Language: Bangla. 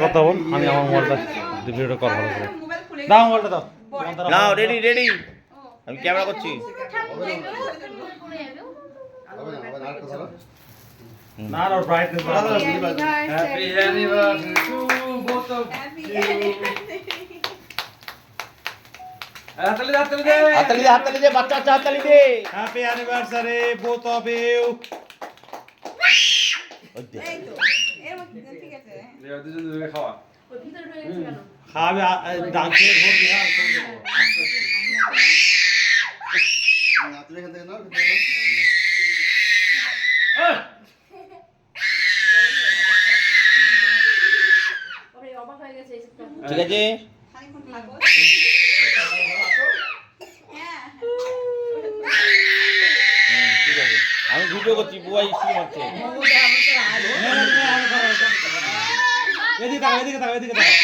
কথা বল, আমি আমার মোবাইলটা ভিডিওটা কর ভালো করে। দাও মোবাইলটা দাও। নাও রেডি রেডি, আমি ক্যামেরা করছি। না না ব্রাইটনেস বাড়াও। Happy anniversary to both of you. হাততালি দে, হাততালি দে। হাততালি দে, হাততালি দে, বাচ্চা বাচ্চা হাততালি দে। Happy anniversary both of you. এই তো এর মধ্যে ঠিক আছে। দুজন দুজন খাওয়া। ওই ভিতরে ঢুকে গেছে কেন? খাবে ডাকছে ভোট দিয়া করে দেব। তুমি এখান থেকে নাও, ওরে অবাক হয়ে গেছে এই সব। ঠিক আছে, খানিকক্ষণ থাকো। হ্যাঁ ঠিক আছে। আমি ভিডিও করছি, বুয়া স্কুল মারছে। এদিকে তাকাও, এদিকে তাকাও, এদিকে তাকাও।